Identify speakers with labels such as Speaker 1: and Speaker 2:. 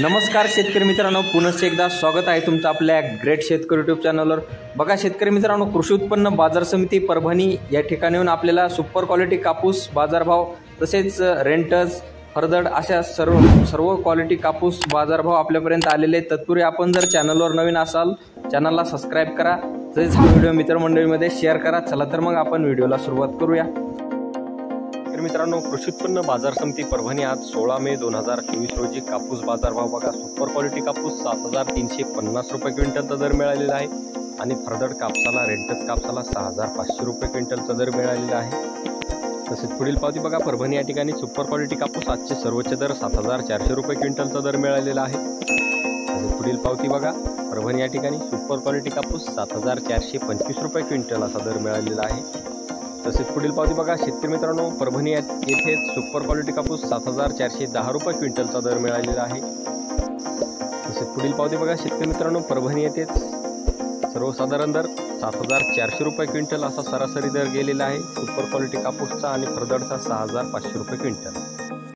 Speaker 1: नमस्कार शेतकरी मित्रांनो, पुनश्च एकदा स्वागत आहे तुमचं आपल्या ग्रेट शेतकरी यूट्यूब चॅनलवर। बघा शेतकरी मित्रांनो, कृषी उत्पन्न बाजार समिती परभणी या ठिकाणी येऊन आपल्याला सुपर क्वालिटी कापूस बाजारभाव तसेच रेंटस फरदड अशा सर्व क्वालिटी कापूस बाजारभाव आपल्यापर्यंत आलेले आहेत। तत्पूर्वी आपण जर चॅनलवर नवीन असाल चॅनलला सबस्क्राइब करा, तसेच हा व्हिडिओ मित्रमंडळीमध्ये शेअर करा। चला तर मग आपण व्हिडिओला सुरुवात करूया। मित्रांनो, कृषी उत्पन्न बाजार समिती परभणी आज 16 मे 2024 रोजी कापूस बाजारभाव बघा। सुपर क्वालिटी कापूस 7350 रुपये क्विंटलचा दर मिळालेला आहे आणि फरदड कापसाला रेंटस कापसाला 6500 रुपये क्विंटलचा दर मिळालेला आहे। तसेच पुढील पावती बघा, परभणी या ठिकाणी सुपर क्वालिटी कापूस आजचे सर्वोच्च दर 7400 रुपये क्विंटलचा दर मिळालेला आहे। तसेच पुढील पावती बघा, परभणी या ठिकाणी सुपर क्वालिटी कापूस 7425 रुपये क्विंटल असा दर मिळालेला आहे। तसेच पुढील पावती बघा शेतकरी मित्रांनो, परभणी येथे सुपर क्वालिटी कापूस 7410 रुपये क्विंटलचा दर मिळालेला आहे। तसेच पुढील पावती बघा शेतकरी मित्रांनो, परभणी येथेच सर्वसाधारण दर 7400 रुपये क्विंटल असा सरासरी दर गेलेला आहे सुपर क्वालिटी कापूसचा आणि फरदडचा 6500 रुपये क्विंटल।